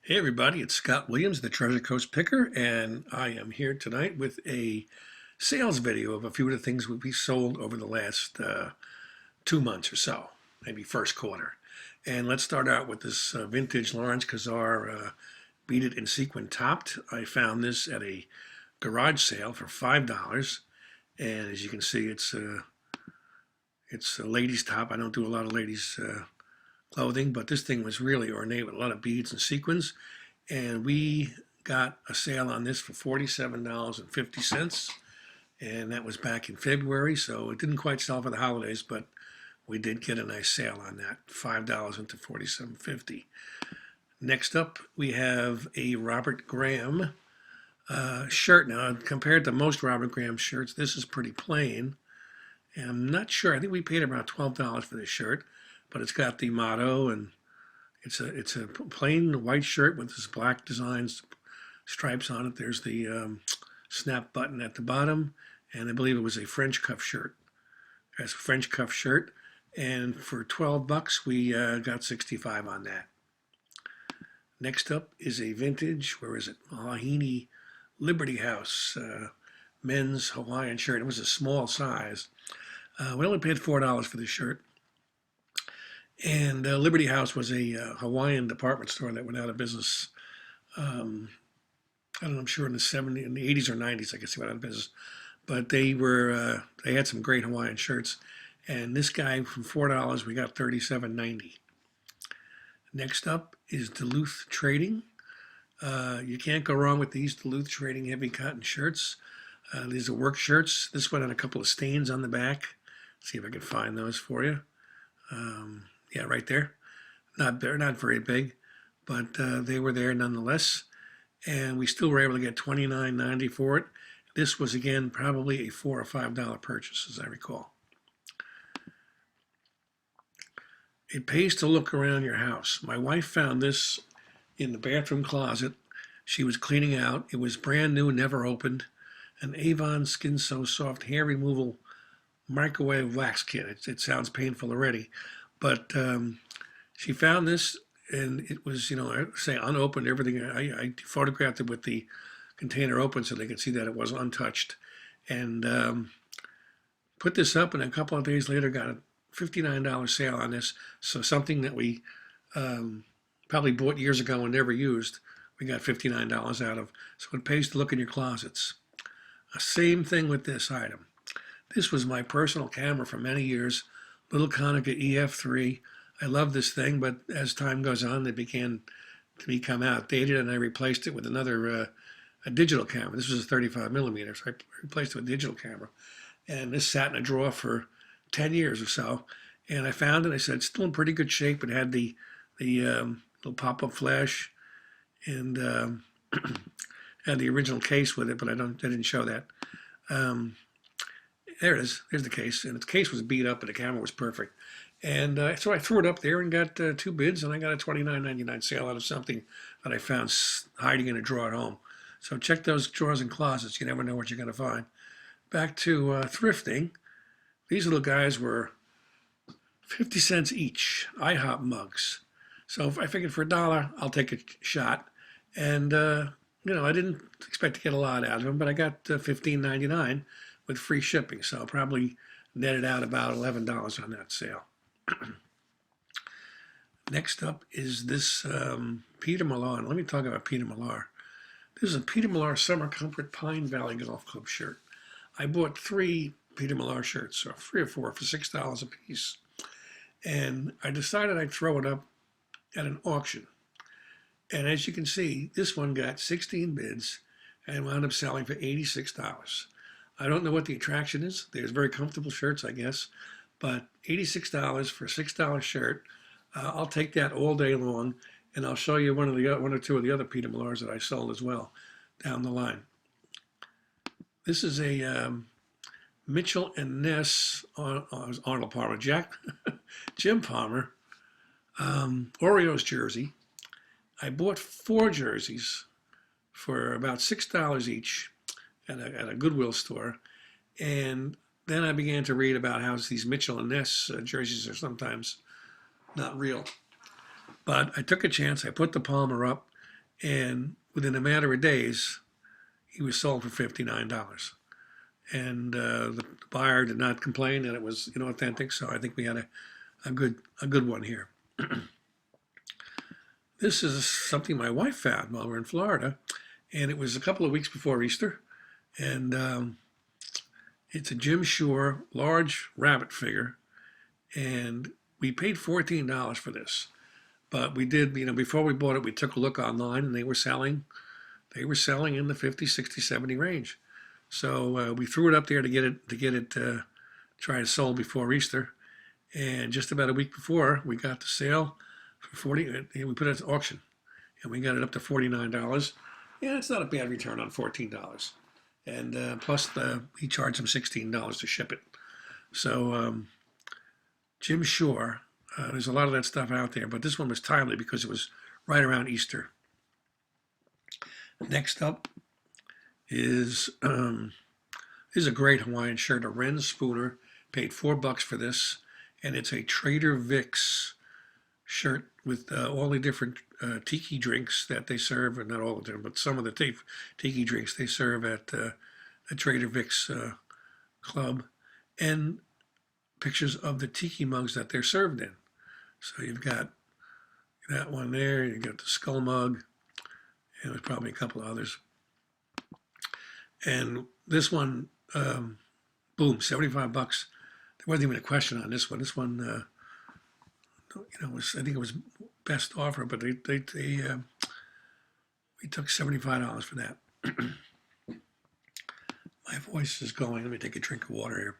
Hey everybody, it's Scott Williams, the Treasure Coast Picker, and I am here tonight with a sales video of a few of the things we sold over the last 2 months or so, maybe first quarter. And let's start out with this vintage Lawrence Kazar Beat It in Sequin Topped. I found this at a garage sale for $5, and as you can see, it's a ladies' top. I don't do a lot of ladies' clothing, but this thing was really ornate with a lot of beads and sequins. And we got a sale on this for $47.50. And that was back in February, so it didn't quite sell for the holidays, but we did get a nice sale on that, $5 into $47.50. Next up, we have a Robert Graham shirt. Now, compared to most Robert Graham shirts, this is pretty plain. And I'm not sure. I think we paid about $12 for this shirt, but it's got the motto, and it's a plain white shirt with this black designs stripes on it. There's the snap button at the bottom, and I believe it was a French cuff shirt. It's a French cuff shirt, and for $12 we got 65 on that. Next up is a vintage, where is it? Mahini Liberty House men's Hawaiian shirt. It was a small size. We only paid $4 for this shirt. And Liberty House was a Hawaiian department store that went out of business. I don't know, I'm sure in the 80s or 90s, I guess they went out of business. But they had some great Hawaiian shirts. And this guy, from $4, we got $37.90. Next up is Duluth Trading. You can't go wrong with these Duluth Trading heavy cotton shirts. These are work shirts. This one had a couple of stains on the back. Let's see if I can find those for you. Yeah, right there. They're not very big, but they were there nonetheless. And we still were able to get $29.90 for it. This was, again, probably a $4 or $5 purchase, as I recall. It pays to look around your house. My wife found this in the bathroom closet. She was cleaning out. It was brand new, never opened. An Avon Skin So Soft hair removal microwave wax kit. It sounds painful already. But she found this, and it was, say unopened, everything. I photographed it with the container open so they could see that it was untouched. And put this up, and a couple of days later got a $59 sale on this. So something that we probably bought years ago and never used, we got $59 out of. So it pays to look in your closets. Same thing with this item. This was my personal camera for many years. Little Konica EF3. I love this thing, but as time goes on, it began to become outdated, and I replaced it with another a digital camera. This was a 35 millimeter, so I replaced it with a digital camera. And this sat in a drawer for 10 years or so. And I found it. I said, it's still in pretty good shape. It had the little pop-up flash, and had the original case with it, but I didn't show that. There it is. There's the case, and the case was beat up, but the camera was perfect. And so I threw it up there and got 2 bids, and I got a $29.99 sale out of something that I found hiding in a drawer at home. So check those drawers and closets. You never know what you're going to find. Back to thrifting. These little guys were 50 cents each, IHOP mugs. So I figured for $1, I'll take a shot. And, I didn't expect to get a lot out of them, but I got $15.99 with free shipping. So I'll probably netted out about $11 on that sale. Next up is this Peter Millar. Let me talk about Peter Millar. This is a Peter Millar Summer Comfort Pine Valley Golf Club shirt. I bought 3 Peter Millar shirts, or 3 or 4, for $6 a piece. And I decided I'd throw it up at an auction. And as you can see, this one got 16 bids and wound up selling for $86. I don't know what the attraction is. There's very comfortable shirts, I guess, but $86 for a $6 shirt. I'll take that all day long, and I'll show you one or two of the other Peter Millars that I sold as well down the line. This is a Mitchell and Ness, Arnold Palmer, Jim Palmer, Orioles jersey. I bought 4 jerseys for about $6 each at a Goodwill store, and then I began to read about how these Mitchell and Ness jerseys are sometimes not real. But I took a chance. I put the Palmer up, And within a matter of days, he was sold for $59. And the buyer did not complain that it was authentic. So I think we had a good one here. This is something my wife found while we were in Florida, and it was a couple of weeks before Easter, and it's a Jim Shore large rabbit figure, and we paid $14 for this. But we did, before we bought it, we took a look online, and they were selling in the 50, 60, 70 range. So we threw it up there to get it try to sold before Easter, and just about a week before we got the sale for 40. We put it at auction, and we got it up to $49. Yeah, it's not a bad return on $14. And plus he charged them $16 to ship it. So Jim Shore, there's a lot of that stuff out there, but this one was timely because it was right around Easter. Next up is a great Hawaiian shirt, a Ren Spooner. Paid $4 for this, and it's a Trader Vic's shirt with all the different tiki drinks that they serve, and not all of them, but some of the tiki drinks they serve at the Trader Vic's club, and pictures of the tiki mugs that they're served in. So you've got that one there, you've got the skull mug, and there's probably a couple of others. And this one, boom, $75. There wasn't even a question on this one. This one, I think it was best offer, but we took $75 for that. My voice is going. Let me take a drink of water here.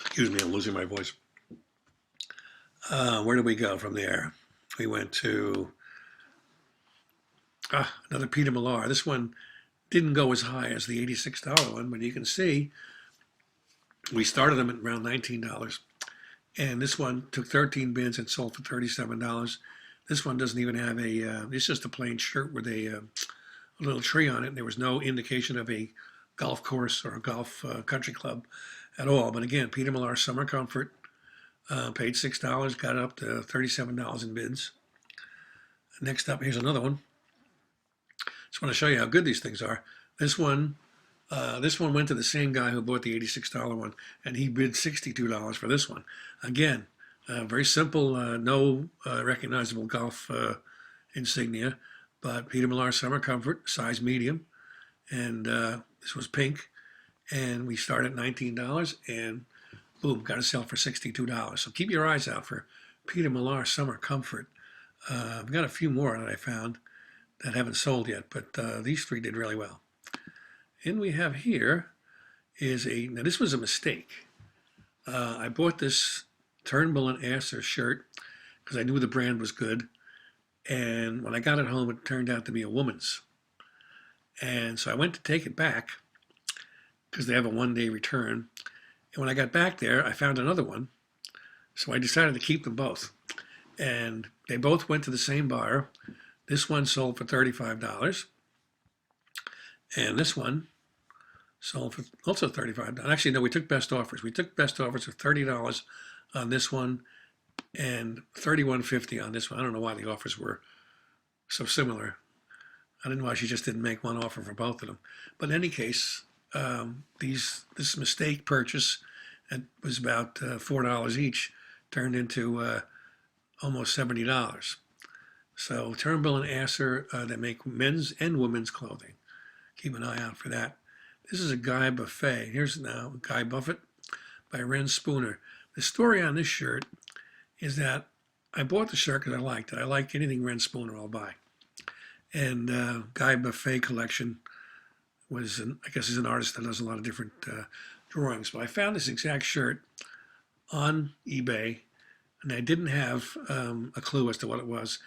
Excuse me, I'm losing my voice. Where did we go from there? We went to another Peter Millar. This one didn't go as high as the $86 one, but you can see we started them at around $19. And this one took 13 bids and sold for $37. This one doesn't even have it's just a plain shirt with a little tree on it. There was no indication of a golf course or a golf country club at all. But again, Peter Millar Summer Comfort, paid $6, got it up to $37 in bids. Next up, here's another one. Just want to show you how good these things are. This one went to the same guy who bought the $86 one, and he bid $62 for this one. Again, very simple, no recognizable golf insignia, but Peter Millar Summer Comfort, size medium, and this was pink, and we started at $19, and boom, got to sell for $62. So keep your eyes out for Peter Millar Summer Comfort. I've got a few more that I found that haven't sold yet, but these three did really well. And we have here now this was a mistake. I bought this Turnbull and Asser shirt because I knew the brand was good. And when I got it home, it turned out to be a woman's. And so I went to take it back because they have a one-day return. And when I got back there, I found another one. So I decided to keep them both. And they both went to the same buyer. This one sold for $35. And this one sold for also $35. Actually, no, we took best offers. We took best offers of $30 on this one and $31.50 on this one. I don't know why the offers were so similar. I don't know why she just didn't make one offer for both of them. But in any case, this mistake purchase that was about $4 each turned into almost $70. So Turnbull and Asser, they make men's and women's clothing. Keep an eye out for that. This is a Guy Buffet. Here's now Guy Buffett by Ren Spooner. The story on this shirt is that I bought the shirt because I liked it. I like anything Ren Spooner I'll buy. And Guy Buffet collection I guess he's an artist that does a lot of different drawings. But I found this exact shirt on eBay, and I didn't have a clue as to what it was.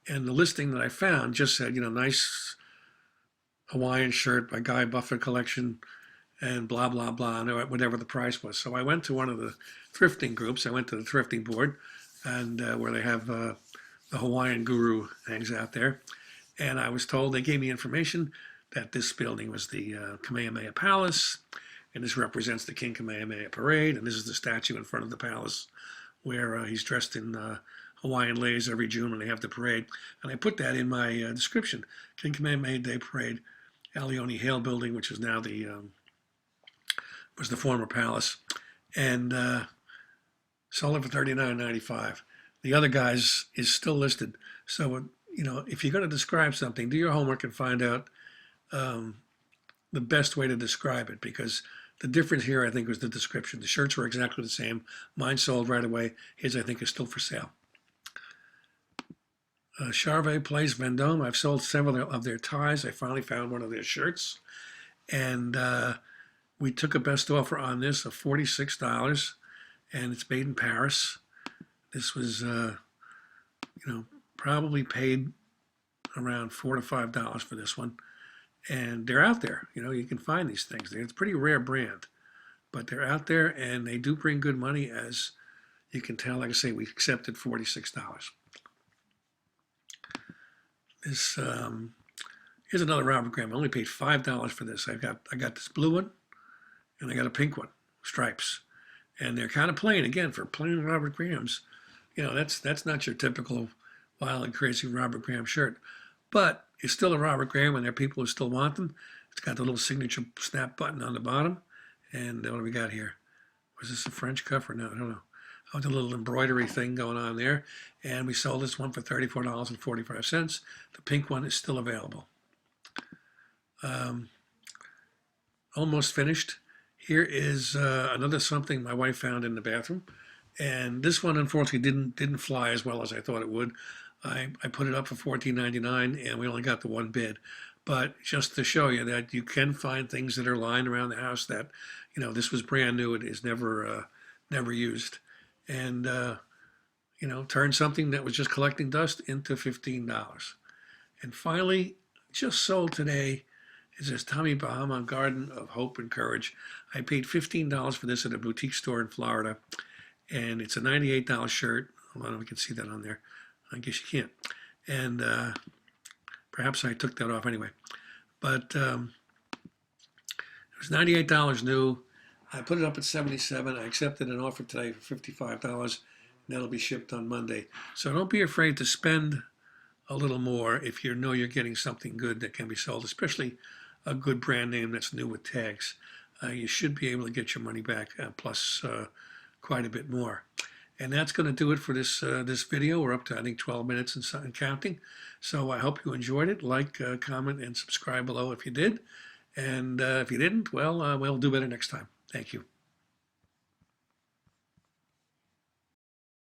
And the listing that I found just said, nice Hawaiian shirt by Guy Buffett collection and blah, blah, blah, whatever the price was. So I went to one of the thrifting groups. I went to the thrifting board and where they have the Hawaiian Guru hangs out there. And I was told, they gave me information that this building was the Kamehameha Palace, and this represents the King Kamehameha Parade, and this is the statue in front of the palace where he's dressed in Hawaiian Lays every June when they have the parade. And I put that in my description. King Kamehameha Day Parade, Alioni Hale Building, which is now was the former palace, and sold it for $39.95. The other guys is still listed. So, if you're going to describe something, do your homework and find out the best way to describe it, because the difference here, I think, was the description. The shirts were exactly the same. Mine sold right away. His, I think, is still for sale. Charvet Place Vendôme. I've sold several of their ties. I finally found one of their shirts. And we took a best offer on this of $46. And it's made in Paris. This was, probably paid around $4 to $5 for this one. And they're out there. You can find these things. It's a pretty rare brand, but they're out there and they do bring good money, as you can tell. Like I say, we accepted $46. This here's another Robert Graham. I only paid $5 for this. I got this blue one, and I got a pink one, stripes, and they're kind of plain. Again, for plain Robert Grahams, that's not your typical wild and crazy Robert Graham shirt, but it's still a Robert Graham, and there are people who still want them. It's got the little signature snap button on the bottom. And what do we got here? Was this a French cuff or no? I don't know. Oh, the little embroidery thing going on there. And we sold this one for $34.45. The pink one is still available. Almost finished. Here is another something my wife found in the bathroom. And this one, unfortunately, didn't fly as well as I thought it would. I put it up for $14.99, and we only got the one bid. But just to show you that you can find things that are lying around the house that, this was brand new. It is never used. And, turn something that was just collecting dust into $15. And finally, just sold today, is this Tommy Bahama Garden of Hope and Courage. I paid $15 for this at a boutique store in Florida. And it's a $98 shirt. Hold on, if we can see that on there. I guess you can't. And perhaps I took that off anyway. But it was $98 new. I put it up at $77. I accepted an offer today for $55, and that'll be shipped on Monday. So don't be afraid to spend a little more if you know you're getting something good that can be sold, especially a good brand name that's new with tags. You should be able to get your money back, plus quite a bit more. And that's going to do it for this video. We're up to, I think, 12 minutes and counting. So I hope you enjoyed it. Like, comment, and subscribe below if you did. And if you didn't, well, we'll do better next time. Thank you.